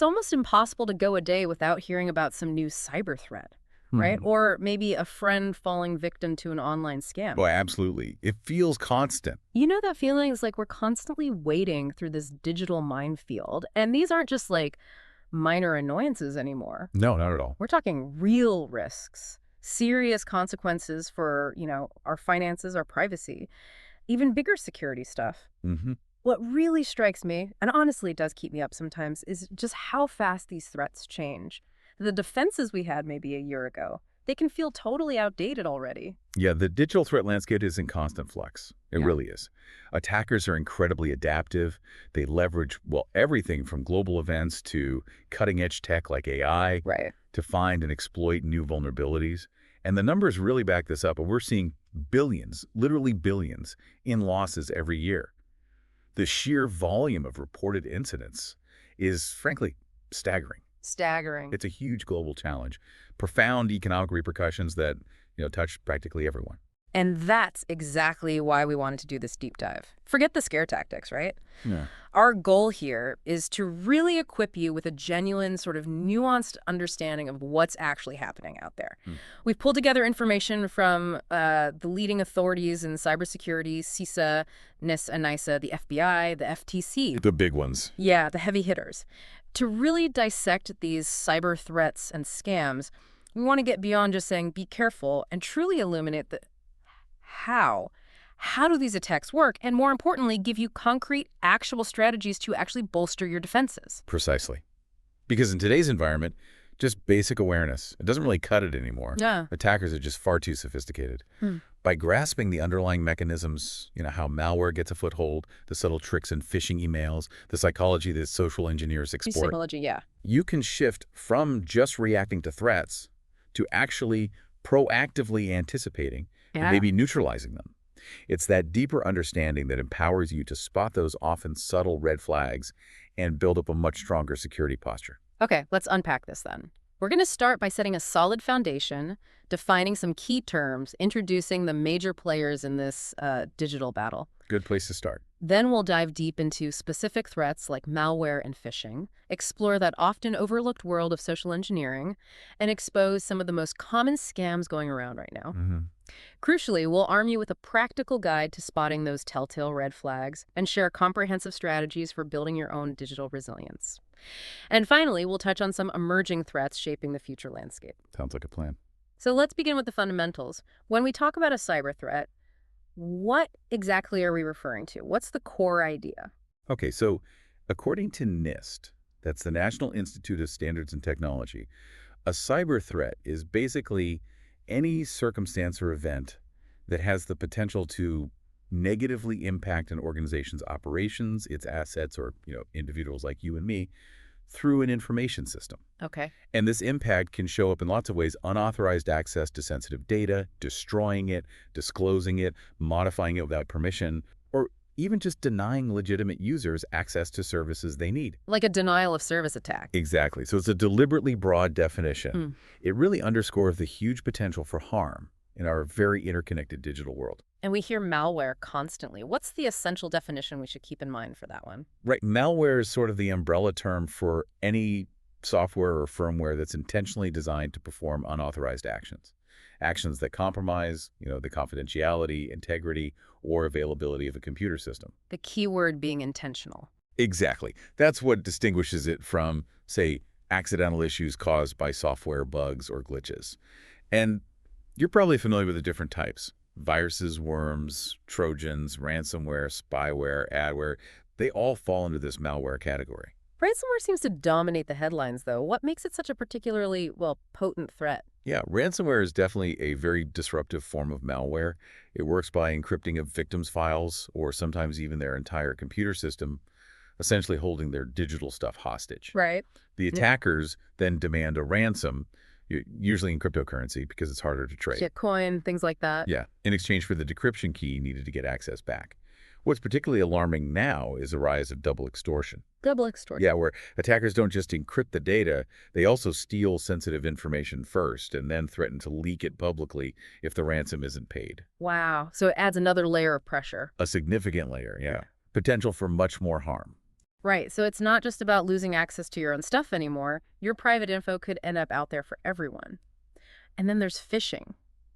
it's almost impossible to go a day without hearing about some new cyber threat, right? Hmm. Or maybe a friend falling victim to an online scam. Boy, absolutely. It feels constant. You know that feeling is like we're constantly wading through this digital minefield. And these aren't just like minor annoyances anymore. No, not at all. We're talking real risks, serious consequences for, our finances, our privacy, even bigger security stuff. Hmm. What really strikes me, and honestly does keep me up sometimes, is just how fast these threats change. The defenses we had maybe a year ago, they can feel totally outdated already. Yeah, the digital threat landscape is in constant flux. It Yeah. really is. Attackers are incredibly adaptive. They leverage, well, everything from global events to cutting-edge tech like AI Right. to find and exploit new vulnerabilities. And the numbers really back this up. We're seeing billions, literally billions, in losses every year. The sheer volume of reported incidents is, frankly, staggering. Staggering. It's a huge global challenge, profound economic repercussions that, touch practically everyone. And that's exactly why we wanted to do this deep dive. Forget the scare tactics, right? Yeah. Our goal here is to really equip you with a genuine, sort of nuanced understanding of what's actually happening out there. We've pulled together information from the leading authorities in cybersecurity, CISA, NIST, and NISA, the FBI, the FTC. The big ones. Yeah, the heavy hitters. To really dissect these cyber threats and scams, we want to get beyond just saying be careful and truly illuminate the how. How do these attacks work? And more importantly, give you concrete, actionable strategies to actually bolster your defenses. Precisely. Because in today's environment, just basic awareness, it doesn't really cut it anymore. Yeah. Attackers are just far too sophisticated. Hmm. By grasping the underlying mechanisms, how malware gets a foothold, the subtle tricks in phishing emails, the psychology that social engineers exploit, Psychology, yeah. you can shift from just reacting to threats to actually proactively anticipating and Yeah. maybe neutralizing them. It's that deeper understanding that empowers you to spot those often subtle red flags and build up a much stronger security posture. Okay, let's unpack this then. We're going to start by setting a solid foundation, defining some key terms, introducing the major players in this digital battle. Good place to start. Then we'll dive deep into specific threats like malware and phishing, explore that often overlooked world of social engineering, and expose some of the most common scams going around right now. Crucially, we'll arm you with a practical guide to spotting those telltale red flags and share comprehensive strategies for building your own digital resilience. And finally, we'll touch on some emerging threats shaping the future landscape. Sounds like a plan. So let's begin with the fundamentals. When we talk about a cyber threat, what exactly are we referring to? What's the core idea? Okay, so according to NIST, that's the National Institute of Standards and Technology, a cyber threat is basically any circumstance or event that has the potential to negatively impact an organization's operations, its assets, or individuals like you and me through an information system. Okay. And this impact can show up in lots of ways: unauthorized access to sensitive data, destroying it, disclosing it, modifying it without permission, or even just denying legitimate users access to services they need. Like a denial of service attack. Exactly. So it's a deliberately broad definition. It really underscores the huge potential for harm in our very interconnected digital world. And we hear malware constantly. What's the essential definition we should keep in mind for that one? Right. Malware is sort of the umbrella term for any software or firmware that's intentionally designed to perform unauthorized actions. Actions that compromise, the confidentiality, integrity, or availability of a computer system. The key word being intentional. Exactly. That's what distinguishes it from, say, accidental issues caused by software bugs or glitches. And you're probably familiar with the different types: viruses, worms, trojans, ransomware, spyware, adware. They all fall into this malware category. Ransomware seems to dominate the headlines, though. What makes it such a particularly, potent threat? Yeah, ransomware is definitely a very disruptive form of malware. It works by encrypting a victim's files or sometimes even their entire computer system, essentially holding their digital stuff hostage. Right. The attackers then demand a ransom, usually in cryptocurrency because it's harder to trade. Bitcoin, things like that. Yeah, in exchange for the decryption key needed to get access back. What's particularly alarming now is the rise of double extortion. Double extortion. Yeah, where attackers don't just encrypt the data, they also steal sensitive information first and then threaten to leak it publicly if the ransom isn't paid. Wow. So it adds another layer of pressure. A significant layer, yeah. Potential for much more harm. Right, so it's not just about losing access to your own stuff anymore. Your private info could end up out there for everyone. And then there's phishing.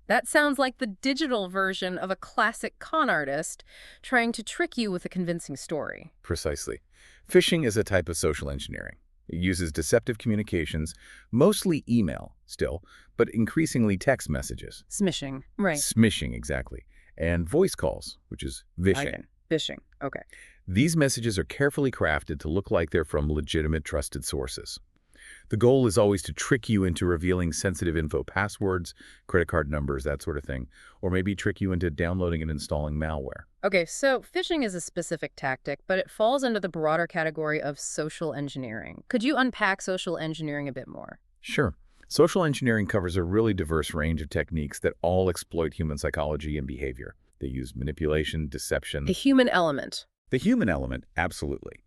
That sounds like the digital version of a classic con artist trying to trick you with a convincing story. Precisely. Phishing is a type of social engineering. It uses deceptive communications, mostly email still, but increasingly text messages. Smishing. Right. Smishing, exactly. And voice calls, which is I vishing. get phishing. Okay. These messages are carefully crafted to look like they're from legitimate, trusted sources. The goal is always to trick you into revealing sensitive info, passwords, credit card numbers, that sort of thing, or maybe trick you into downloading and installing malware. Okay, so phishing is a specific tactic, but it falls under the broader category of social engineering. Could you unpack social engineering a bit more? Sure. Social engineering covers a really diverse range of techniques that all exploit human psychology and behavior. They use manipulation, The deception. human element. The human element, absolutely.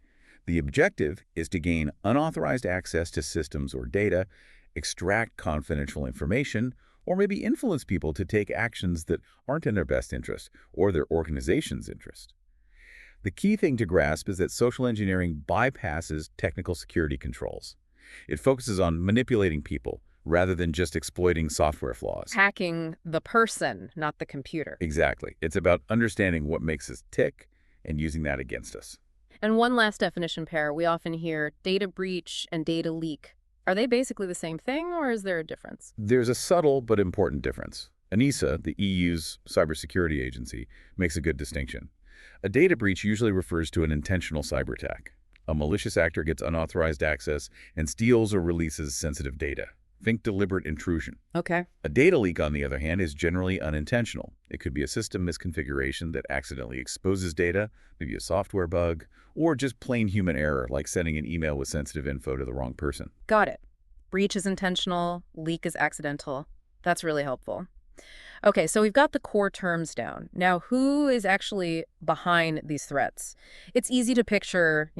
The objective is to gain unauthorized access to systems or data, extract confidential information, or maybe influence people to take actions that aren't in their best interest or their organization's interest. The key thing to grasp is that social engineering bypasses technical security controls. It focuses on manipulating people rather than just exploiting software flaws. Hacking the person, not the computer. Exactly. It's about understanding what makes us tick and using that against us. And one last definition pair, we often hear data breach and data leak. Are they basically the same thing, or is there a difference? There's a subtle but important difference. ENISA, the EU's cybersecurity agency, makes a good distinction. A data breach usually refers to an intentional cyber attack. A malicious actor gets unauthorized access and steals or releases sensitive data. Think deliberate intrusion. Okay. A data leak, on the other hand, is generally unintentional. It could be a system misconfiguration that accidentally exposes data, maybe a software bug, or just plain human error, like sending an email with sensitive info to the wrong person. Got it. Breach is intentional, leak is accidental. That's really helpful. Okay, so we've got the core terms down. Now, who is actually behind these threats? It's easy to picture,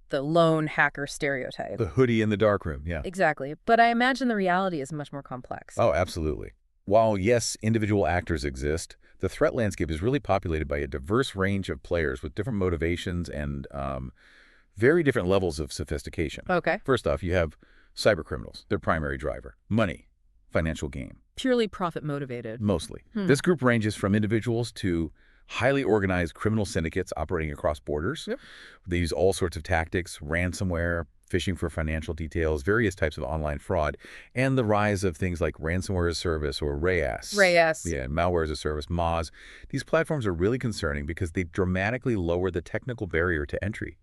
the lone hacker stereotype. The hoodie in the darkroom, yeah. Exactly. But I imagine the reality is much more complex. Oh, absolutely. While, yes, individual actors exist, the threat landscape is really populated by a diverse range of players with different motivations and very different levels of sophistication. Okay. First off, you have cybercriminals, their primary driver. Money, financial gain. Purely profit motivated. Mostly. This group ranges from individuals to highly organized criminal syndicates operating across borders. Yep. They use all sorts of tactics, ransomware, phishing for financial details, various types of online fraud, and the rise of things like ransomware as a service or RAS. RAS. Yeah, malware as a service, MAS. These platforms are really concerning because they dramatically lower the technical barrier to entry.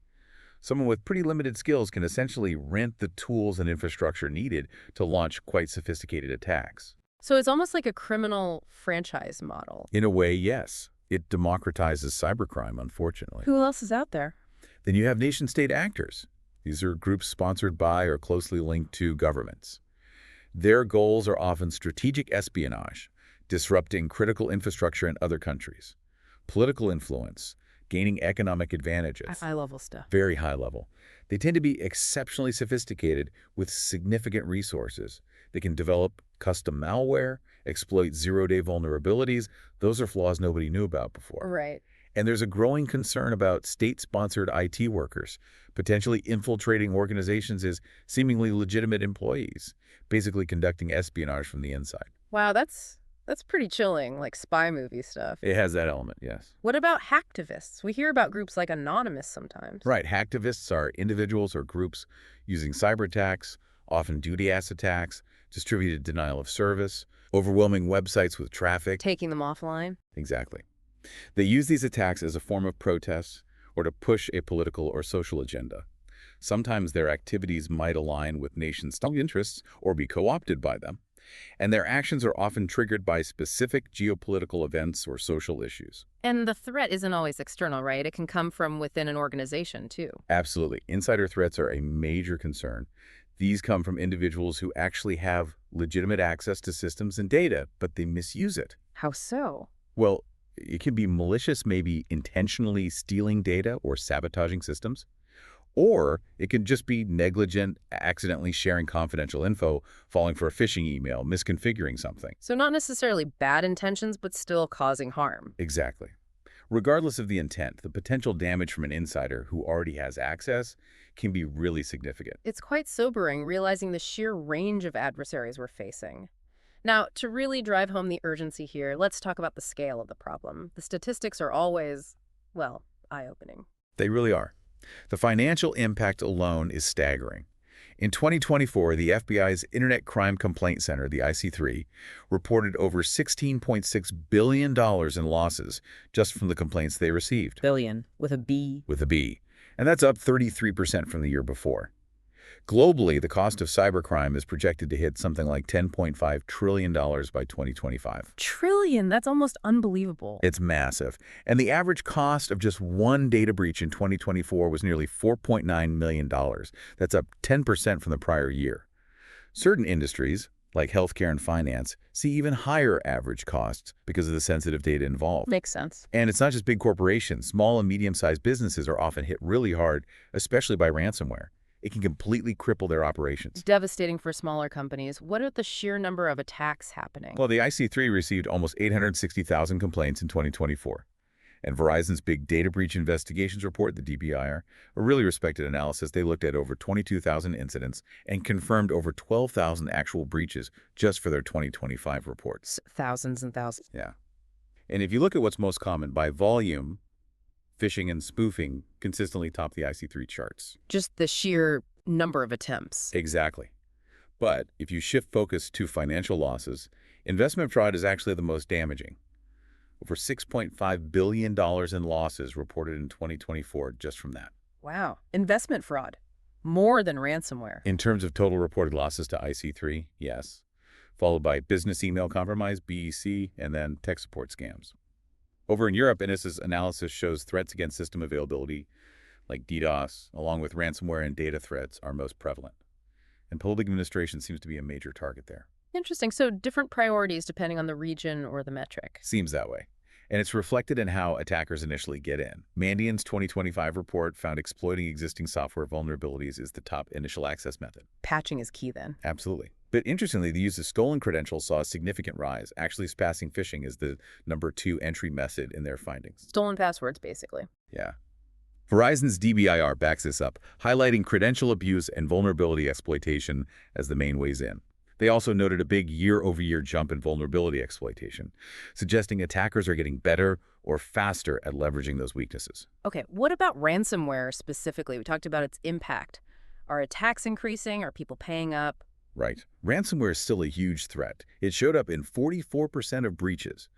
Someone with pretty limited skills can essentially rent the tools and infrastructure needed to launch quite sophisticated attacks. So it's almost like a criminal franchise model. In a way, yes. It democratizes cybercrime, unfortunately. Who else is out there? Then you have nation-state actors. These are groups sponsored by or closely linked to governments. Their goals are often strategic espionage, disrupting critical infrastructure in other countries, political influence, gaining economic advantages. High-level stuff. Very high level. They tend to be exceptionally sophisticated with significant resources. They can develop custom malware, exploit zero-day vulnerabilities. Those are flaws nobody knew about before. Right. And there's a growing concern about state-sponsored IT workers potentially infiltrating organizations as seemingly legitimate employees, basically conducting espionage from the inside. Wow, that's pretty chilling, like spy movie stuff. It has that element, yes. What about hacktivists? We hear about groups like Anonymous sometimes. Right. Hacktivists are individuals or groups using cyber attacks, often DDoS attacks, distributed denial of service, overwhelming websites with traffic. Taking them offline. Exactly. They use these attacks as a form of protest or to push a political or social agenda. Sometimes their activities might align with nation-state interests or be co-opted by them, and their actions are often triggered by specific geopolitical events or social issues. And the threat isn't always external, right? It can come from within an organization, too. Absolutely. Insider threats are a major concern. These come from individuals who actually have legitimate access to systems and data, but they misuse it. How so? Well, it can be malicious, maybe intentionally stealing data or sabotaging systems. Or it can just be negligent, accidentally sharing confidential info, falling for a phishing email, misconfiguring something. So not necessarily bad intentions, but still causing harm. Exactly. Regardless of the intent, the potential damage from an insider who already has access can be really significant. It's quite sobering realizing the sheer range of adversaries we're facing. Now, to really drive home the urgency here, let's talk about the scale of the problem. The statistics are always, well, eye-opening. They really are. The financial impact alone is staggering. In 2024, the FBI's Internet Crime Complaint Center, the IC3, reported over $16.6 billion in losses just from the complaints they received. Billion, with a B. With a B. And that's up 33% from the year before. Globally, the cost of cybercrime is projected to hit something like $10.5 trillion by 2025. Trillion? That's almost unbelievable. It's massive. And the average cost of just one data breach in 2024 was nearly $4.9 million. That's up 10% from the prior year. Certain industries, like healthcare and finance, see even higher average costs because of the sensitive data involved. Makes sense. And it's not just big corporations. Small and medium-sized businesses are often hit really hard, especially by ransomware. It can completely cripple their operations. Devastating for smaller companies. What are the sheer number of attacks happening? Well, the IC3 received almost 860,000 complaints in 2024. And Verizon's Big Data Breach Investigations Report, the DBIR, a really respected analysis, they looked at over 22,000 incidents and confirmed over 12,000 actual breaches just for their 2025 reports. Thousands and thousands. Yeah. And if you look at what's most common by volume, phishing and spoofing consistently top the IC3 charts. Just the sheer number of attempts. Exactly. But if you shift focus to financial losses, investment fraud is actually the most damaging. Over $6.5 billion in losses reported in 2024 just from that. Wow. Investment fraud. More than ransomware. In terms of total reported losses to IC3, yes. Followed by business email compromise, BEC, and then tech support scams. Over in Europe, NIST's analysis shows threats against system availability, like DDoS, along with ransomware and data threats, are most prevalent. And public administration seems to be a major target there. Interesting. So different priorities depending on the region or the metric. Seems that way. And it's reflected in how attackers initially get in. Mandiant's 2025 report found exploiting existing software vulnerabilities is the top initial access method. Patching is key then. Absolutely. But interestingly, the use of stolen credentials saw a significant rise, actually surpassing phishing as the #2 entry method in their findings. Stolen passwords, basically. Yeah. Verizon's DBIR backs this up, highlighting credential abuse and vulnerability exploitation as the main ways in. They also noted a big year-over-year jump in vulnerability exploitation, suggesting attackers are getting better or faster at leveraging those weaknesses. Okay, what about ransomware specifically? We talked about its impact. Are attacks increasing? Are people paying up? Right. Ransomware is still a huge threat. It showed up in 44% of breaches.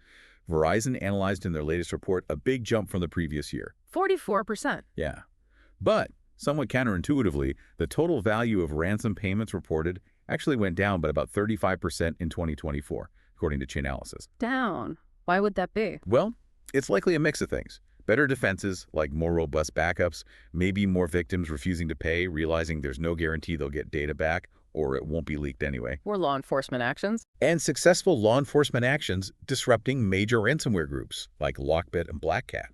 Verizon analyzed in their latest report a big jump from the previous year. 44%. Yeah. But, somewhat counterintuitively, the total value of ransom payments reported actually went down by about 35% in 2024, according to Chainalysis. Down. Why would that be? Well, it's likely a mix of things. Better defenses, like more robust backups, maybe more victims refusing to pay, realizing there's no guarantee they'll get data back, or it won't be leaked anyway. Or law enforcement actions. And successful law enforcement actions disrupting major ransomware groups, like Lockbit and Black Cat.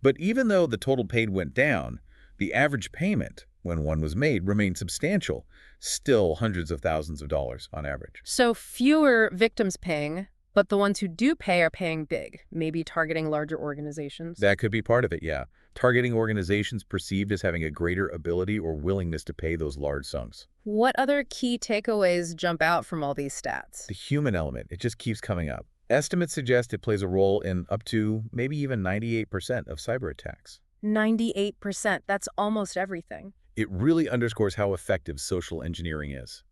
But even though the total paid went down, the average payment, when one was made, remained substantial, still hundreds of thousands of dollars on average. So fewer victims paying, but the ones who do pay are paying big, maybe targeting larger organizations. That could be part of it, yeah. Targeting organizations perceived as having a greater ability or willingness to pay those large sums. What other key takeaways jump out from all these stats? The human element, it just keeps coming up. Estimates suggest it plays a role in up to maybe even 98% of cyber attacks. 98%. That's almost everything. It really underscores how effective social engineering is.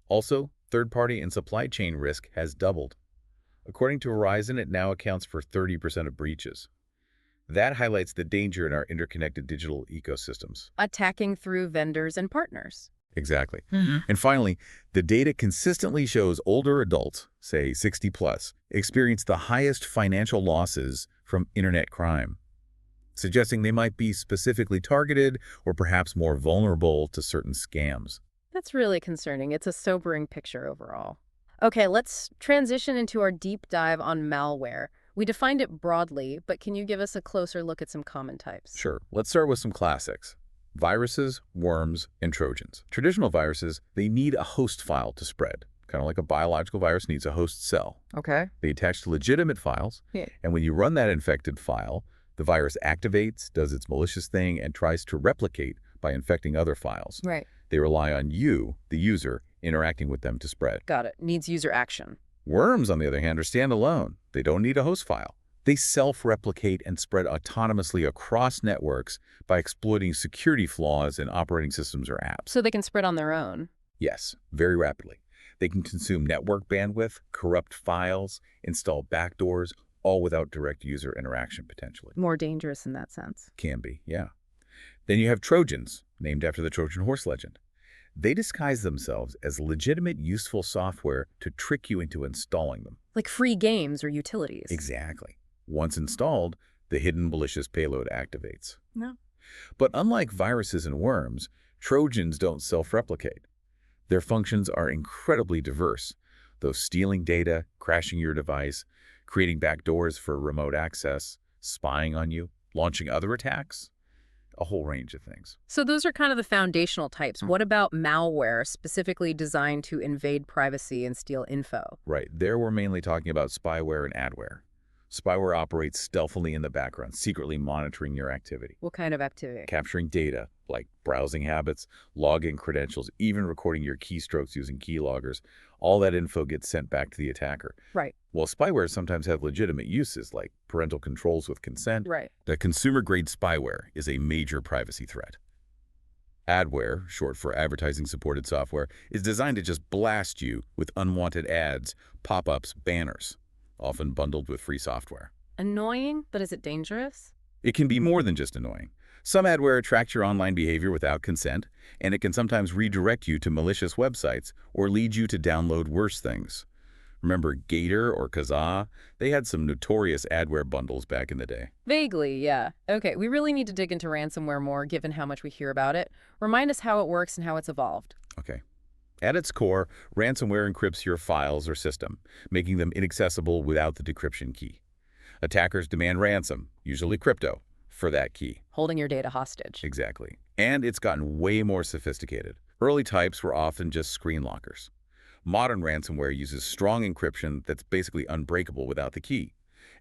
Also, third-party and supply chain risk has doubled. According to Verizon, it now accounts for 30% of breaches. That highlights the danger in our interconnected digital ecosystems. Attacking through vendors and partners. Exactly. And finally, the data consistently shows older adults, say 60 plus, experience the highest financial losses from internet crime, suggesting they might be specifically targeted or perhaps more vulnerable to certain scams. That's really concerning. It's a sobering picture overall. Okay, let's transition into our deep dive on malware. We defined it broadly, but can you give us a closer look at some common types? Sure. Let's start with some classics. Viruses, worms, and Trojans. Traditional viruses, they need a host file to spread. kind of like a biological virus needs a host cell. Okay. They attach to legitimate files, Yeah. and when you run that infected file, the virus activates, does its malicious thing, and tries to replicate by infecting other files. Right. They rely on you, the user, interacting with them to spread. Got it. Needs user action. Worms, on the other hand, are standalone. They don't need a host file. They self-replicate and spread autonomously across networks by exploiting security flaws in operating systems or apps. So they can spread on their own. Yes, very rapidly. They can consume network bandwidth, corrupt files, install backdoors, all without direct user interaction, potentially. More dangerous in that sense. Can be, yeah. Then you have Trojans, named after the Trojan horse legend. They disguise themselves as legitimate, useful software to trick you into installing them. Like free games or utilities. Exactly. Once installed, the hidden malicious payload activates. No. But unlike viruses and worms, Trojans don't self-replicate. Their functions are incredibly diverse, though stealing data, crashing your device, creating backdoors for remote access, spying on you, launching other attacks, a whole range of things. So those are kind of the foundational types. What about malware specifically designed to invade privacy and steal info? Right. There we're mainly talking about spyware and adware. Spyware operates stealthily in the background, secretly monitoring your activity, What kind of activity? capturing data like browsing habits, login credentials, even recording your keystrokes using keyloggers. All that info gets sent back to the attacker. Right. While spyware sometimes have legitimate uses like parental controls with consent, Right. the consumer-grade spyware is a major privacy threat. Adware, short for advertising-supported software, is designed to just blast you with unwanted ads, pop-ups, banners, often bundled with free software. Annoying, but is it dangerous? It can be more than just annoying. Some adware tracks your online behavior without consent, and it can sometimes redirect you to malicious websites or lead you to download worse things. Remember Gator or Kazaa? They had some notorious adware bundles back in the day. Vaguely, yeah. Okay, we really need to dig into ransomware more given how much we hear about it. Remind us how it works and how it's evolved. Okay. At its core, ransomware encrypts your files or system, making them inaccessible without the decryption key. Attackers demand ransom, usually crypto, for that key. Holding your data hostage. Exactly. And it's gotten way more sophisticated. Early types were often just screen lockers. Modern ransomware uses strong encryption that's basically unbreakable without the key.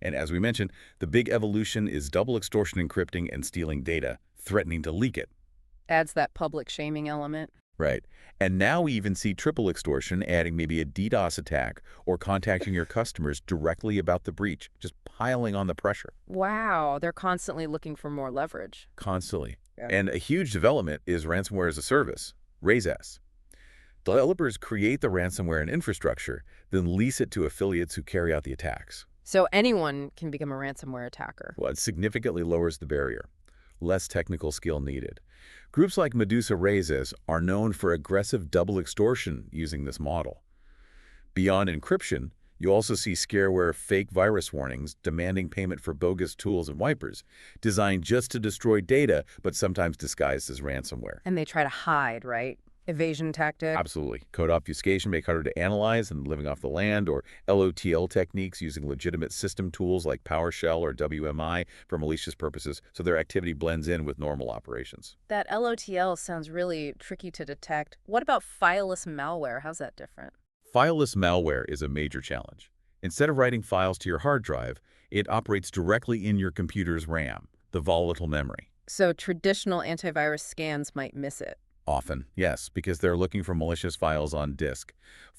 And as we mentioned, the big evolution is double extortion encrypting and stealing data, threatening to leak it. Adds that public shaming element. Right. And now we even see triple extortion, adding maybe a DDoS attack or contacting your customers directly about the breach, just piling on the pressure. Wow, they're constantly looking for more leverage. Constantly. Yeah. And a huge development is ransomware as a service, RAISE. Developers create the ransomware and infrastructure, then lease it to affiliates who carry out the attacks. So anyone can become a ransomware attacker. Well, it significantly lowers the barrier. Less technical skill needed. Groups like Medusa RAISE are known for aggressive double extortion using this model. Beyond encryption, you also see scareware fake virus warnings demanding payment for bogus tools and wipers, designed just to destroy data, but sometimes disguised as ransomware. And they try to hide, right? Evasion tactic. Absolutely. Code obfuscation make harder to analyze than living off the land, or LOTL techniques using legitimate system tools like PowerShell or WMI for malicious purposes, so their activity blends in with normal operations. That LOTL sounds really tricky to detect. What about fileless malware? How's that different? Fileless malware is a major challenge. Instead of writing files to your hard drive, it operates directly in your computer's RAM, the volatile memory. So traditional antivirus scans might miss it. Often, yes, because they're looking for malicious files on disk.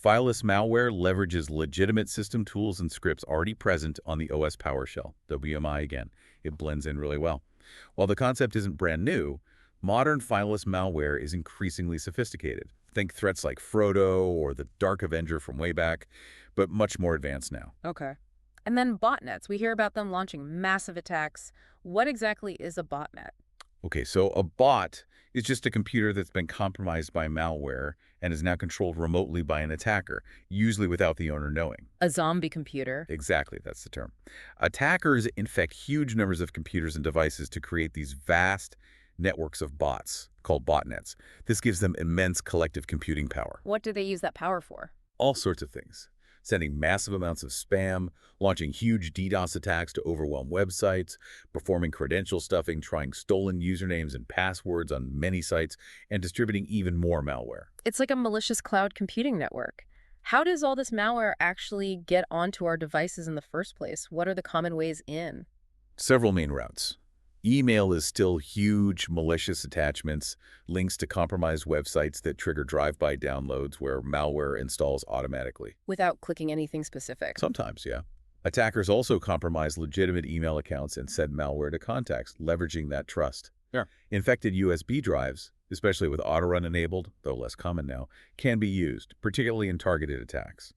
Fileless malware leverages legitimate system tools and scripts already present on the OS PowerShell, WMI again. It blends in really well. While the concept isn't brand new, modern fileless malware is increasingly sophisticated. Think threats like Frodo or the Dark Avenger from way back, but much more advanced now. Okay. And then botnets. We hear about them launching massive attacks. What exactly is a botnet? Okay, so a bot is just a computer that's been compromised by malware and is now controlled remotely by an attacker, usually without the owner knowing. A zombie computer. Exactly, that's the term. Attackers infect huge numbers of computers and devices to create these vast networks of bots called botnets. This gives them immense collective computing power. What do they use that power for? All sorts of things. Sending massive amounts of spam, launching huge DDoS attacks to overwhelm websites, performing credential stuffing, trying stolen usernames and passwords on many sites, and distributing even more malware. It's like a malicious cloud computing network. How does all this malware actually get onto our devices in the first place? What are the common ways in? Several main routes. Email is still huge, malicious attachments, links to compromised websites that trigger drive-by downloads where malware installs automatically. Without clicking anything specific. Sometimes, yeah. Attackers also compromise legitimate email accounts and send malware to contacts, leveraging that trust. Yeah. Infected USB drives, especially with auto-run enabled, though less common now, can be used, particularly in targeted attacks.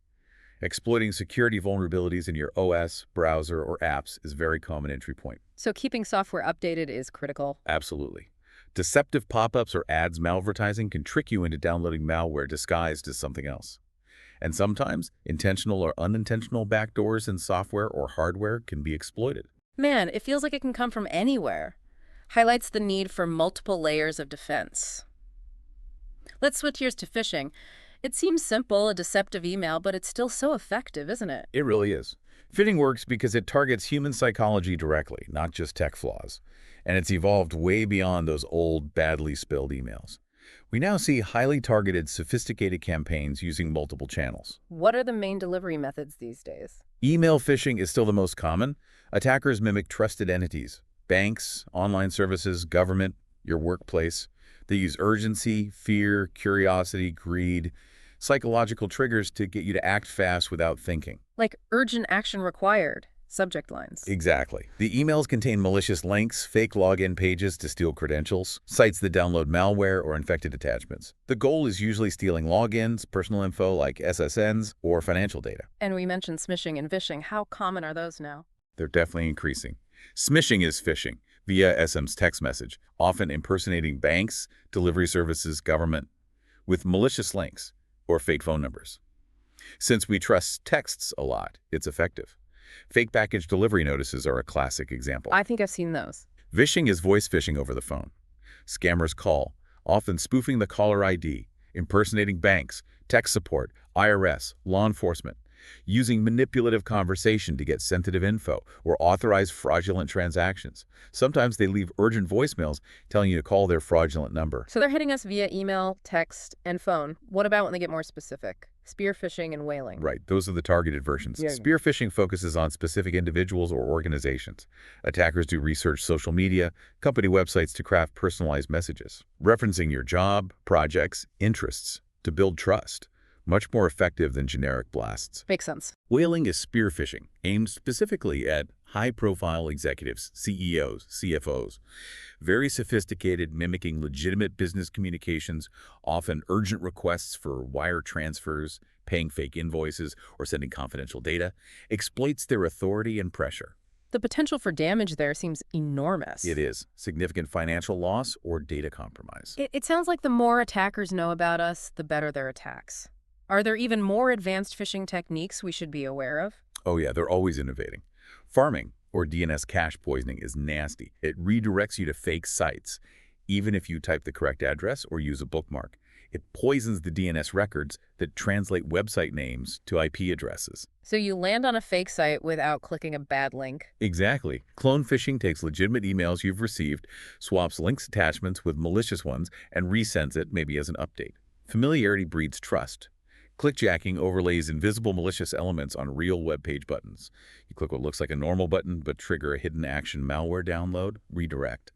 Exploiting security vulnerabilities in your OS, browser, or apps is a very common entry point. So keeping software updated is critical. Absolutely. Deceptive pop-ups or ads malvertising can trick you into downloading malware disguised as something else. And sometimes, intentional or unintentional backdoors in software or hardware can be exploited. Man, it feels like it can come from anywhere. Highlights the need for multiple layers of defense. Let's switch gears to phishing. It seems simple, a deceptive email, but it's still so effective, isn't it? It really is. Phishing works because it targets human psychology directly, not just tech flaws. And it's evolved way beyond those old, badly spelled emails. We now see highly targeted, sophisticated campaigns using multiple channels. What are the main delivery methods these days? Email phishing is still the most common. Attackers mimic trusted entities, banks, online services, government, your workplace. They use urgency, fear, curiosity, greed, psychological triggers to get you to act fast without thinking. Like urgent action required, subject lines. Exactly. The emails contain malicious links, fake login pages to steal credentials, sites that download malware or infected attachments. The goal is usually stealing logins, personal info like SSNs, or financial data. And we mentioned smishing and vishing. How common are those now? They're definitely increasing. Smishing is phishing via SM's text message, often impersonating banks, delivery services, government, with malicious links or fake phone numbers. Since we trust texts a lot, it's effective. Fake package delivery notices are a classic example. I think I've seen those. Vishing is voice phishing over the phone. Scammers call, often spoofing the caller ID, impersonating banks, tech support, IRS, law enforcement, using manipulative conversation to get sensitive info or authorize fraudulent transactions. Sometimes they leave urgent voicemails telling you to call their fraudulent number. So they're hitting us via email, text, and phone. What about when they get more specific? Spear phishing and whaling. Right, those are the targeted versions. Yeah. Spear phishing focuses on specific individuals or organizations. Attackers do research social media, company websites to craft personalized messages, referencing your job, projects, interests to build trust. Much more effective than generic blasts. Makes sense. Whaling is spear phishing, aimed specifically at high-profile executives, CEOs, CFOs. Very sophisticated, mimicking legitimate business communications, often urgent requests for wire transfers, paying fake invoices, or sending confidential data, exploits their authority and pressure. The potential for damage there seems enormous. It is significant financial loss or data compromise. It sounds like the more attackers know about us, the better their attacks. Are there even more advanced phishing techniques we should be aware of? Oh yeah, they're always innovating. Farming, or DNS cache poisoning, is nasty. It redirects you to fake sites, even if you type the correct address or use a bookmark. It poisons the DNS records that translate website names to IP addresses. So you land on a fake site without clicking a bad link. Exactly. Clone phishing takes legitimate emails you've received, swaps links attachments with malicious ones, and resends it maybe as an update. Familiarity breeds trust. Clickjacking overlays invisible malicious elements on real web page buttons. You click what looks like a normal button, but trigger a hidden action malware download, redirect.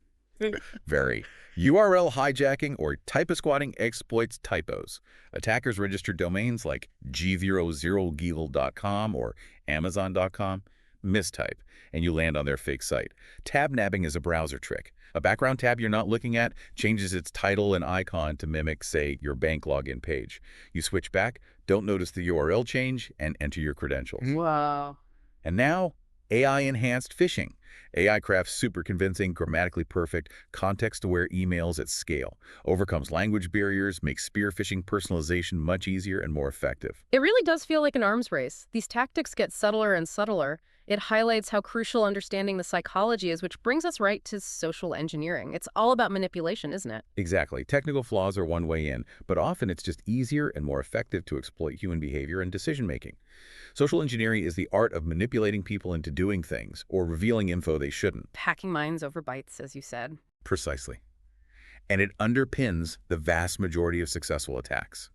Very. URL hijacking or typo-squatting exploits typos. Attackers register domains like g00geagle.com or amazon.com, mistype, and you land on their fake site. Tab nabbing is a browser trick. A background tab you're not looking at changes its title and icon to mimic, say, your bank login page. You switch back, don't notice the URL change, and enter your credentials. Wow. And now, AI-enhanced phishing. AI crafts super convincing, grammatically perfect, context-aware emails at scale, overcomes language barriers, makes spear phishing personalization much easier and more effective. It really does feel like an arms race. These tactics get subtler and subtler. It highlights how crucial understanding the psychology is, which brings us right to social engineering. It's all about manipulation, isn't it? Exactly. Technical flaws are one way in, but often it's just easier and more effective to exploit human behavior and decision-making. Social engineering is the art of manipulating people into doing things or revealing info they shouldn't. Hacking minds over bytes, as you said. Precisely. And it underpins the vast majority of successful attacks.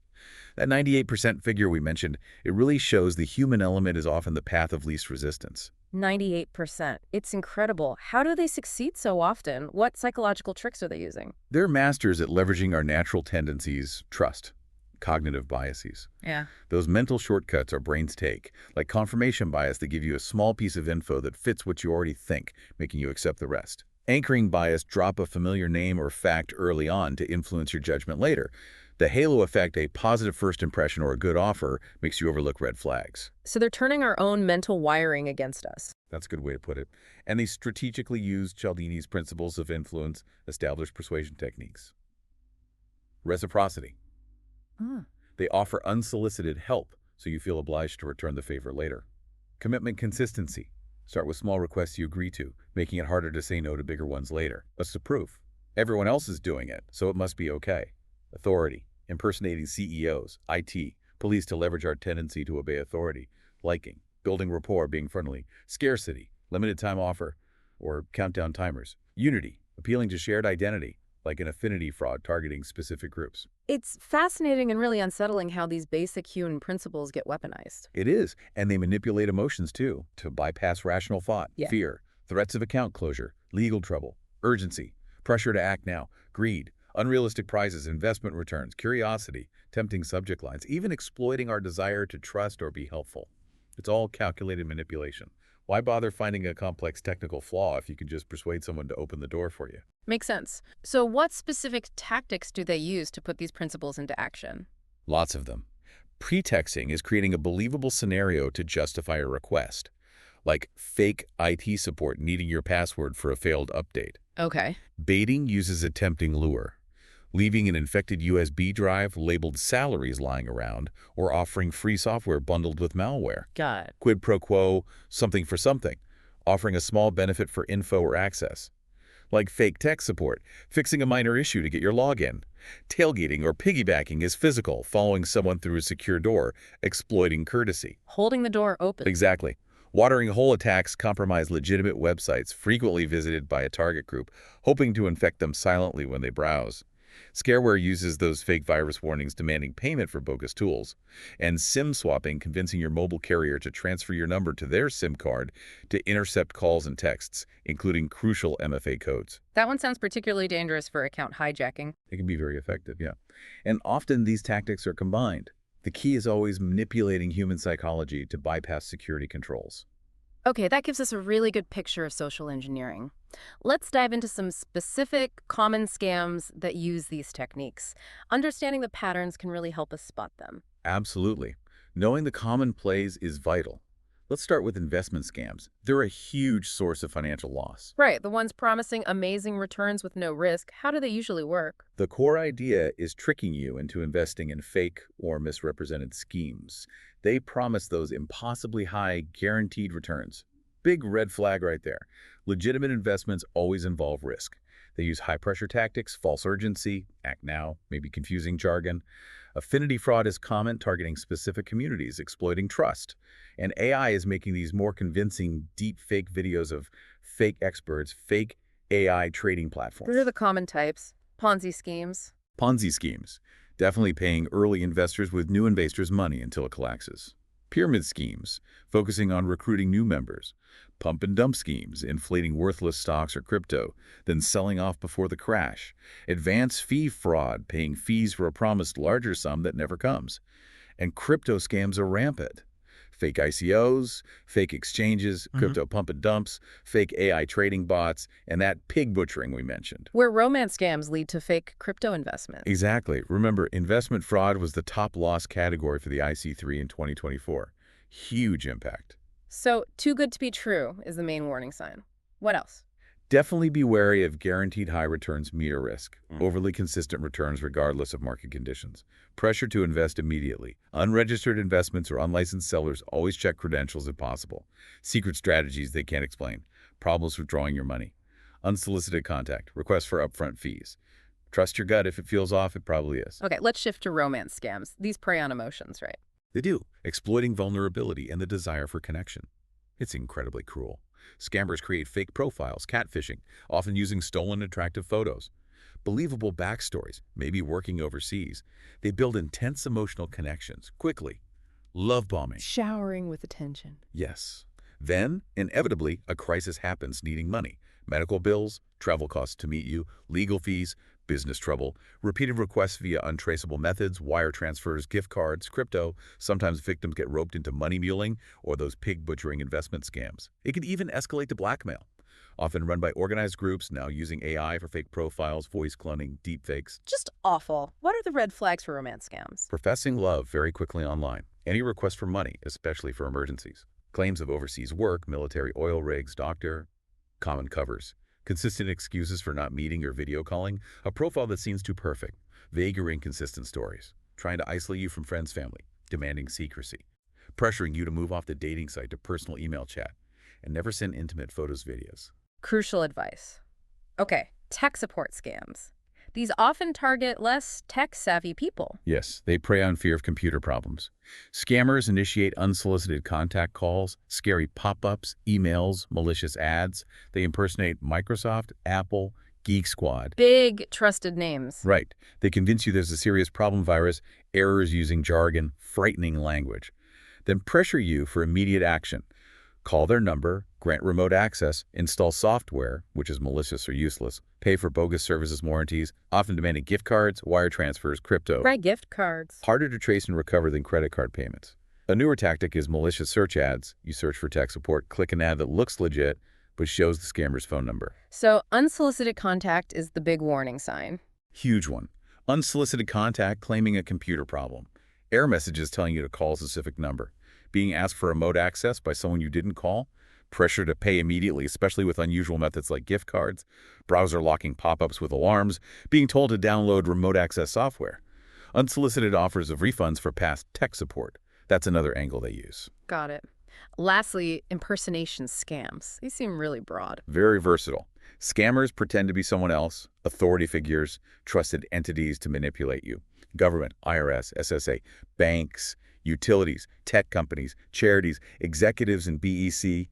That 98% figure we mentioned, it really shows the human element is often the path of least resistance. 98%. It's incredible. How do they succeed so often? What psychological tricks are they using? They're masters at leveraging our natural tendencies, trust, cognitive biases. Yeah. Those mental shortcuts our brains take, like confirmation bias that give you a small piece of info that fits what you already think, making you accept the rest. Anchoring bias, drop a familiar name or fact early on to influence your judgment later. The halo effect, a positive first impression or a good offer, makes you overlook red flags. So they're turning our own mental wiring against us. That's a good way to put it. And they strategically use Cialdini's principles of influence, established persuasion techniques. Reciprocity. Ah. They offer unsolicited help, so you feel obliged to return the favor later. Commitment consistency. Start with small requests you agree to, making it harder to say no to bigger ones later. What's the proof? Everyone else is doing it, so it must be okay. Authority. Impersonating CEOs, IT, police to leverage our tendency to obey authority. Liking. Building rapport, being friendly. Scarcity. Limited time offer, or countdown timers. Unity. Appealing to shared identity, like an affinity fraud targeting specific groups. It's fascinating and really unsettling how these basic human principles get weaponized. It is, and they manipulate emotions too, to bypass rational thought, Yeah. fear, threats of account closure, legal trouble, urgency, pressure to act now, greed, unrealistic prizes, investment returns, curiosity, tempting subject lines, even exploiting our desire to trust or be helpful. It's all calculated manipulation. Why bother finding a complex technical flaw if you can just persuade someone to open the door for you? Makes sense. So what specific tactics do they use to put these principles into action? Lots of them. Pretexting is creating a believable scenario to justify a request, like fake IT support needing your password for a failed update. Okay. Baiting uses a tempting lure, leaving an infected USB drive labeled salaries lying around, or offering free software bundled with malware. Got it. Quid pro quo, something for something, offering a small benefit for info or access. Like fake tech support, fixing a minor issue to get your login. Tailgating or piggybacking is physical, following someone through a secure door, exploiting courtesy. Holding the door open. Exactly. Watering hole attacks compromise legitimate websites frequently visited by a target group, hoping to infect them silently when they browse. Scareware uses those fake virus warnings demanding payment for bogus tools. And SIM swapping, convincing your mobile carrier to transfer your number to their SIM card to intercept calls and texts, including crucial MFA codes. That one sounds particularly dangerous for account hijacking. It can be very effective, yeah. And often these tactics are combined. The key is always manipulating human psychology to bypass security controls. Okay, that gives us a really good picture of social engineering. Let's dive into some specific common scams that use these techniques. Understanding the patterns can really help us spot them. Absolutely. Knowing the common plays is vital. Let's start with investment scams. They're a huge source of financial loss. Right, the ones promising amazing returns with no risk. How do they usually work? The core idea is tricking you into investing in fake or misrepresented schemes. They promise those impossibly high, guaranteed returns. Big red flag right there. Legitimate investments always involve risk. They use high-pressure tactics, false urgency, act now, maybe confusing jargon. Affinity fraud is common, targeting specific communities, exploiting trust. And AI is making these more convincing deep fake videos of fake experts, fake AI trading platforms. What are the common types? Ponzi schemes. Ponzi schemes, definitely paying early investors with new investors' money until it collapses. Pyramid schemes, focusing on recruiting new members. Pump and dump schemes, inflating worthless stocks or crypto, then selling off before the crash. Advance fee fraud, paying fees for a promised larger sum that never comes. And crypto scams are rampant. Fake ICOs, fake exchanges, crypto pump and dumps, fake AI trading bots, and that pig butchering we mentioned. Where romance scams lead to fake crypto investment. Exactly. Remember, investment fraud was the top loss category for the IC3 in 2024. Huge impact. So, too good to be true is the main warning sign. What else? Definitely be wary of guaranteed high returns meter risk, overly consistent returns regardless of market conditions, pressure to invest immediately, unregistered investments or unlicensed sellers always check credentials if possible, secret strategies they can't explain, problems withdrawing your money, unsolicited contact, requests for upfront fees. Trust your gut. If it feels off, it probably is. Okay, let's shift to romance scams. These prey on emotions, right? They do, exploiting vulnerability and the desire for connection. It's incredibly cruel. Scammers create fake profiles, catfishing, often using stolen attractive photos. believable backstories, maybe working overseas. They build intense emotional connections quickly. Love bombing. Showering with attention. Yes. Then, inevitably, a crisis happens needing money. Medical bills, travel costs to meet you, legal fees, business trouble, repeated requests via untraceable methods, wire transfers, gift cards, crypto. Sometimes victims get roped into money muling or those pig-butchering investment scams. It can even escalate to blackmail, often run by organized groups now using AI for fake profiles, voice cloning, deepfakes. Just awful. What are the red flags for romance scams? Professing love very quickly online. Any request for money, especially for emergencies. Claims of overseas work, military oil rigs, doctor, common covers. Consistent excuses for not meeting or video calling. A profile that seems too perfect. Vague or inconsistent stories. Trying to isolate you from friends, family. Demanding secrecy. Pressuring you to move off the dating site to personal email chat. And never send intimate photos, videos. Crucial advice. Okay, tech support scams. These often target less tech-savvy people. Yes, they prey on fear of computer problems. Scammers initiate unsolicited contact calls, scary pop-ups, emails, malicious ads. They impersonate Microsoft, Apple, Geek Squad. Big, trusted names. Right. They convince you there's a serious problem virus, errors using jargon, frightening language. Then pressure you for immediate action. Call their number, grant remote access, install software, which is malicious or useless, pay for bogus services warranties, often demanding gift cards, wire transfers, crypto. Right, gift cards. Harder to trace and recover than credit card payments. A newer tactic is malicious search ads. You search for tech support, click an ad that looks legit, but shows the scammer's phone number. So unsolicited contact is the big warning sign. Huge one. Unsolicited contact claiming a computer problem. Error messages telling you to call a specific number. Being asked for remote access by someone you didn't call. Pressure to pay immediately, especially with unusual methods like gift cards. Browser locking pop-ups with alarms. Being told to download remote access software. Unsolicited offers of refunds for past tech support. That's another angle they use. Got it. Lastly, impersonation scams. They seem really broad. Very versatile. Scammers pretend to be someone else, authority figures, trusted entities to manipulate you. Government, IRS, SSA, banks, utilities, tech companies, charities, executives in BEC,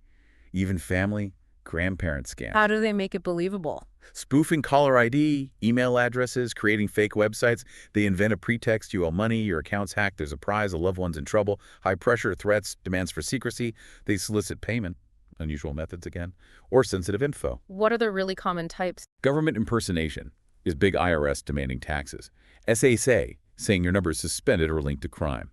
even family, grandparent scams. How do they make it believable? Spoofing caller ID, email addresses, creating fake websites. They invent a pretext you owe money, your account's hacked, there's a prize, a loved one's in trouble. High pressure, threats, demands for secrecy. They solicit payment, unusual methods again, or sensitive info. What are the really common types? Government impersonation is big IRS demanding taxes. SSA, saying your number is suspended or linked to crime.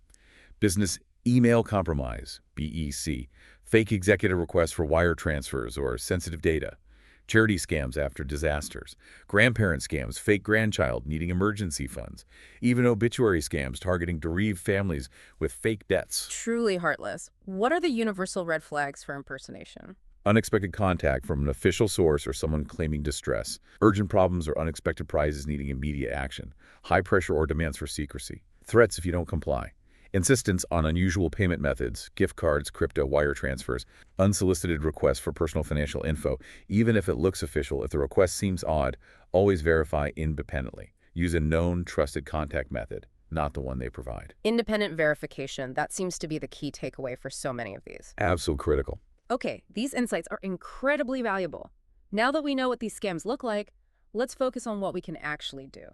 Business email compromise, BEC, fake executive requests for wire transfers or sensitive data. Charity scams after disasters. Grandparent scams, fake grandchild needing emergency funds. Even obituary scams targeting bereaved families with fake deaths. Truly heartless. What are the universal red flags for impersonation? Unexpected contact from an official source or someone claiming distress. Urgent problems or unexpected prizes needing immediate action. High pressure or demands for secrecy. Threats if you don't comply. Insistence on unusual payment methods, gift cards, crypto, wire transfers, unsolicited requests for personal financial info. Even if it looks official, if the request seems odd, always verify independently. Use a known, trusted contact method, not the one they provide. Independent verification, that seems to be the key takeaway for so many of these. Absolutely critical. Okay, these insights are incredibly valuable. Now that we know what these scams look like, let's focus on what we can actually do.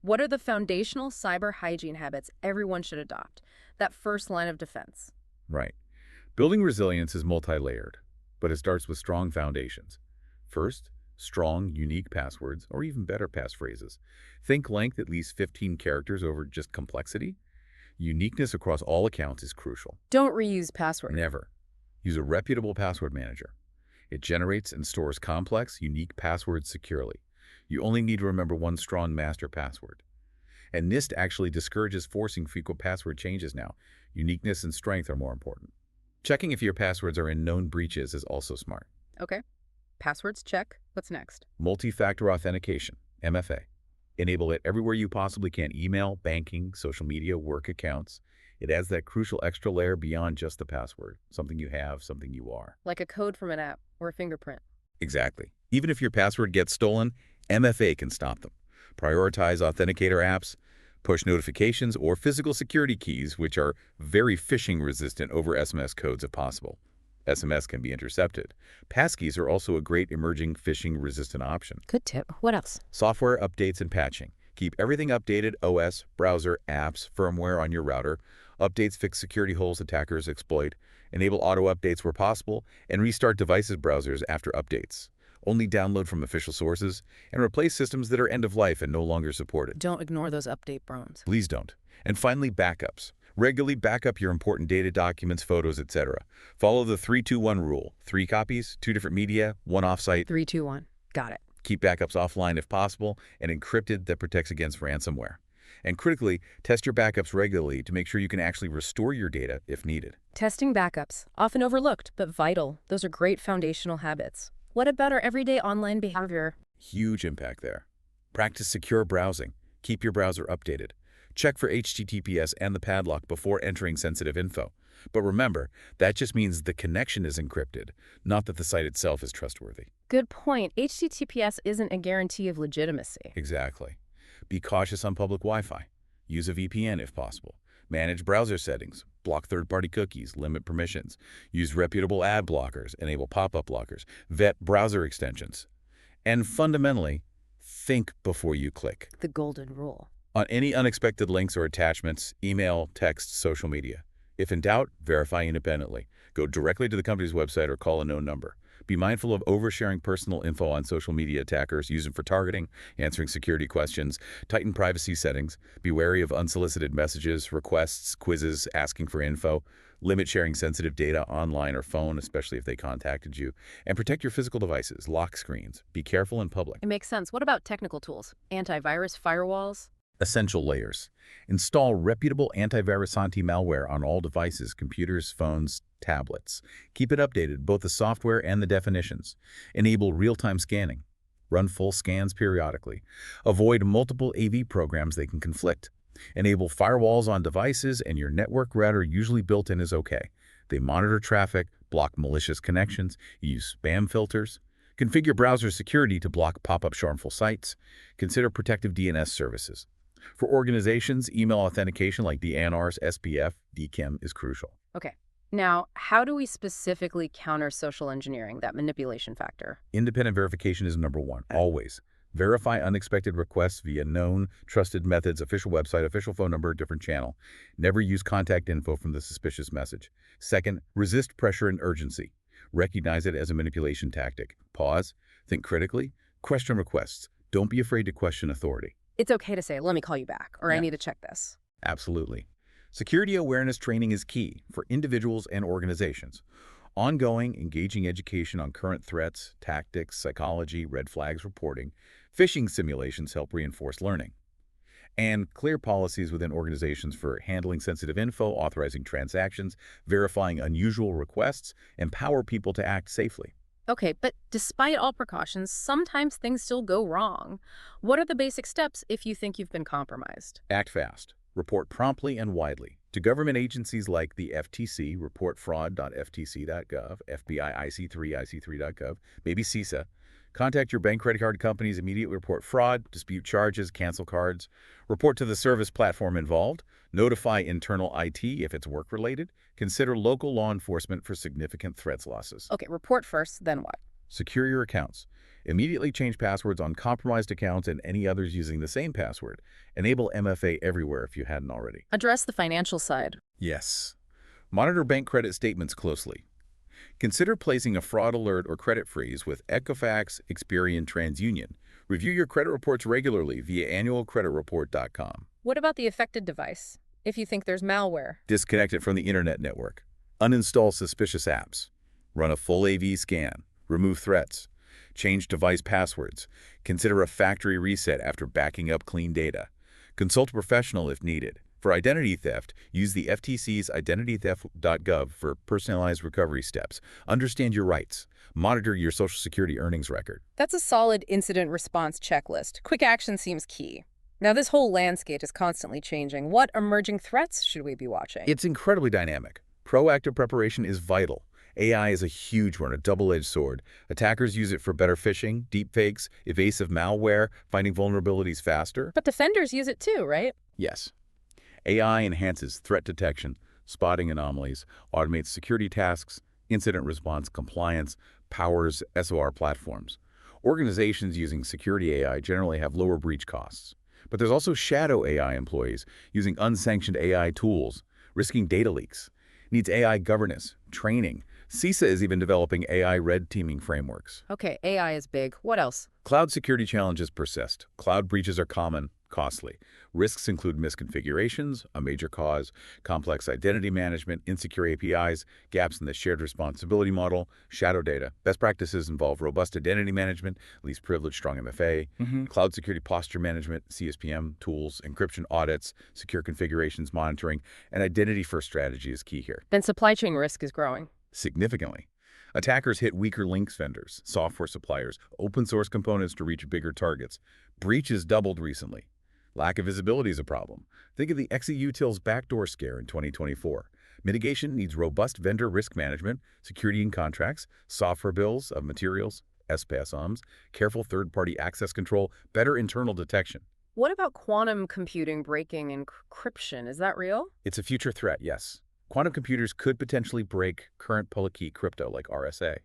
What are the foundational cyber hygiene habits everyone should adopt? That first line of defense. Right. Building resilience is multi-layered, but it starts with strong foundations. First, strong, unique passwords, or even better passphrases. Think length at least 15 characters over just complexity. Uniqueness across all accounts is crucial. Don't reuse passwords. Never. Use a reputable password manager. It generates and stores complex, unique passwords securely. You only need to remember one strong master password. And NIST actually discourages forcing frequent password changes now. Uniqueness and strength are more important. Checking if your passwords are in known breaches is also smart. Okay. Passwords, check. What's next? Multi-factor authentication, MFA. Enable it everywhere you possibly can. Email, banking, social media, work accounts. It adds that crucial extra layer beyond just the password. Something you have, something you are. Like a code from an app or a fingerprint. Exactly. Even if your password gets stolen, MFA can stop them. Prioritize authenticator apps, push notifications, or physical security keys, which are very phishing resistant over SMS codes if possible. SMS can be intercepted. Passkeys are also a great emerging phishing-resistant option. Good tip. What else? Software updates and patching. Keep everything updated: OS, browser, apps, firmware on your router. Updates fix security holes attackers exploit. Enable auto updates where possible, and restart devices' browsers after updates. Only download from official sources, and replace systems that are end of life and no longer supported. Don't ignore those update bros. Please don't. And finally, backups. Regularly back up your important data, documents, photos, etc. Follow the 3-2-1 rule. 3 copies, 2 different media, 1 offsite. 3, 2, 1. Got it. Keep backups offline if possible, and encrypted that protects against ransomware. And critically, test your backups regularly to make sure you can actually restore your data if needed. Testing backups, often overlooked, but vital. Those are great foundational habits. What about our everyday online behavior? Huge impact there. Practice secure browsing. Keep your browser updated. Check for HTTPS and the padlock before entering sensitive info. But remember, that just means the connection is encrypted, not that the site itself is trustworthy. Good point. HTTPS isn't a guarantee of legitimacy. Exactly. Be cautious on public Wi-Fi. Use a VPN if possible. Manage browser settings. Block third-party cookies. Limit permissions. Use reputable ad blockers. Enable pop-up blockers. Vet browser extensions. And fundamentally, think before you click. The golden rule. On any unexpected links or attachments, email, text, social media. If in doubt, verify independently. Go directly to the company's website or call a known number. Be mindful of oversharing personal info on social media attackers. Use them for targeting, answering security questions. Tighten privacy settings. Be wary of unsolicited messages, requests, quizzes, asking for info. Limit sharing sensitive data online or phone, especially if they contacted you. And protect your physical devices. Lock screens. Be careful in public. It makes sense. What about technical tools? Antivirus, firewalls? Essential layers. Install reputable antivirus anti-malware on all devices, computers, phones, tablets. Keep it updated, both the software and the definitions. Enable real-time scanning. Run full scans periodically. Avoid multiple AV programs that can conflict. Enable firewalls on devices, and your network router, usually built-in, is okay. They monitor traffic, block malicious connections, use spam filters. Configure browser security to block pop-up harmful sites. Consider protective DNS services. For organizations, email authentication like DNRs, SPF, DKIM is crucial. Okay. Now, how do we specifically counter social engineering, that manipulation factor? Independent verification is number 1, always. Verify unexpected requests via known, trusted methods, official website, official phone number, different channel. Never use contact info from the suspicious message. Second, resist pressure and urgency. Recognize it as a manipulation tactic. Pause, think critically, question requests. Don't be afraid to question authority. It's okay to say, let me call you back, or I need to check this. Absolutely. Security awareness training is key for individuals and organizations. Ongoing, engaging education on current threats, tactics, psychology, red flags reporting, phishing simulations help reinforce learning. And clear policies within organizations for handling sensitive info, authorizing transactions, verifying unusual requests, empower people to act safely. Okay, but despite all precautions, sometimes things still go wrong. What are the basic steps if you think you've been compromised? Act fast. Report promptly and widely. To government agencies like the FTC, report fraud.ftc.gov, FBI IC3, maybe CISA. Contact your bank credit card companies, immediately report fraud, dispute charges, cancel cards. Report to the service platform involved. Notify internal IT if it's work-related. Consider local law enforcement for significant threats losses. Okay, report first, then what? Secure your accounts. Immediately change passwords on compromised accounts and any others using the same password. Enable MFA everywhere if you hadn't already. Address the financial side. Yes. Monitor bank credit statements closely. Consider placing a fraud alert or credit freeze with Equifax, Experian, TransUnion. Review your credit reports regularly via annualcreditreport.com. What about the affected device? If you think there's malware. Disconnect it from the internet network. Uninstall suspicious apps. Run a full AV scan. Remove threats. Change device passwords. Consider a factory reset after backing up clean data. Consult a professional if needed. For identity theft, use the FTC's identitytheft.gov for personalized recovery steps. Understand your rights. Monitor your Social Security earnings record. That's a solid incident response checklist. Quick action seems key. Now, this whole landscape is constantly changing. What emerging threats should we be watching? It's incredibly dynamic. Proactive preparation is vital. AI is a huge one, a double-edged sword. Attackers use it for better phishing, deepfakes, evasive malware, finding vulnerabilities faster. But defenders use it too, right? Yes. AI enhances threat detection, spotting anomalies, automates security tasks, incident response compliance, powers SOR platforms. Organizations using security AI generally have lower breach costs. But there's also shadow AI employees using unsanctioned AI tools, risking data leaks. Needs AI governance, training. CISA is even developing AI red teaming frameworks. Okay, AI is big. What else? Cloud security challenges persist. Cloud breaches are common, costly. Risks include misconfigurations, a major cause, complex identity management, insecure APIs, gaps in the shared responsibility model, shadow data. Best practices involve robust identity management, least privilege, strong MFA, cloud security posture management, CSPM tools, encryption audits, secure configurations monitoring, and identity-first strategy is key here. Then supply chain risk is growing. Significantly. Attackers hit weaker links vendors, software suppliers, open source components to reach bigger targets. Breaches doubled recently. Lack of visibility is a problem. Think of the XeUtils backdoor scare in 2024. Mitigation needs robust vendor risk management, security in contracts, software bills of materials, SPASOMs, careful third-party access control, better internal detection. What about quantum computing breaking encryption? Is that real? It's a future threat, yes. Quantum computers could potentially break current public key crypto like RSA.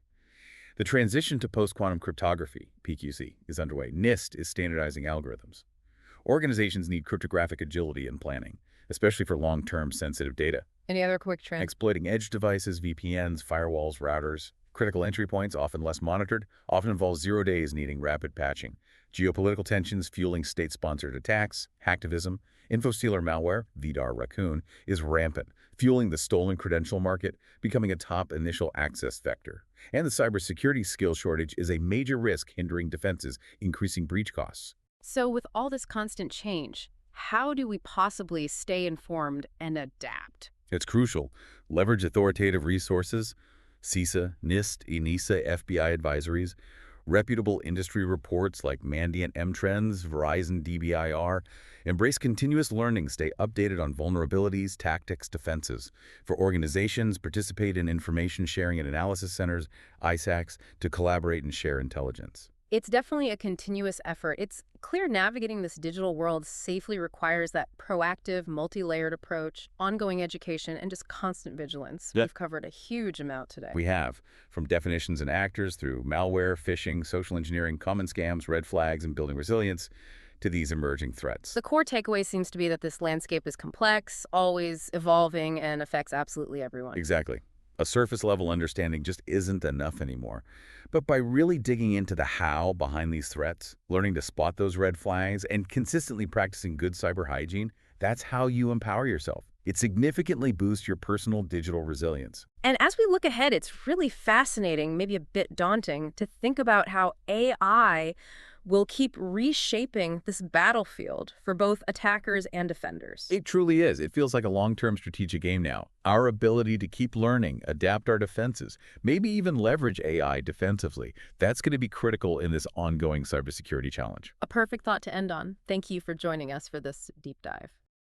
The transition to post-quantum cryptography, PQC, is underway. NIST is standardizing algorithms. Organizations need cryptographic agility and planning, especially for long-term sensitive data. Any other quick trends? Exploiting edge devices, VPNs, firewalls, routers. Critical entry points, often less monitored, often involve 0 days needing rapid patching. Geopolitical tensions fueling state-sponsored attacks, hacktivism, infostealer malware, VDAR Raccoon, is rampant, fueling the stolen credential market, becoming a top initial access vector. And the cybersecurity skill shortage is a major risk hindering defenses, increasing breach costs. So with all this constant change, how do we possibly stay informed and adapt? It's crucial. Leverage authoritative resources, CISA, NIST, ENISA, FBI advisories, reputable industry reports like Mandiant M-Trends, Verizon DBIR. Embrace continuous learning, stay updated on vulnerabilities, tactics, defenses. For organizations, participate in information sharing and analysis centers, ISACs, to collaborate and share intelligence. It's definitely a continuous effort. It's clear navigating this digital world safely requires that proactive, multi-layered approach, ongoing education, and just constant vigilance. Yeah. We've covered a huge amount today. We have, from definitions and actors through malware, phishing, social engineering, common scams, red flags, and building resilience, to these emerging threats. The core takeaway seems to be that this landscape is complex, always evolving, and affects absolutely everyone. Exactly. A surface-level understanding just isn't enough anymore. But by really digging into the how behind these threats, learning to spot those red flags, and consistently practicing good cyber hygiene, that's how you empower yourself. It significantly boosts your personal digital resilience. And as we look ahead, it's really fascinating, maybe a bit daunting, to think about how AI will keep reshaping this battlefield for both attackers and defenders. It truly is. It feels like a long-term strategic game now. Our ability to keep learning, adapt our defenses, maybe even leverage AI defensively, that's going to be critical in this ongoing cybersecurity challenge. A perfect thought to end on. Thank you for joining us for this deep dive.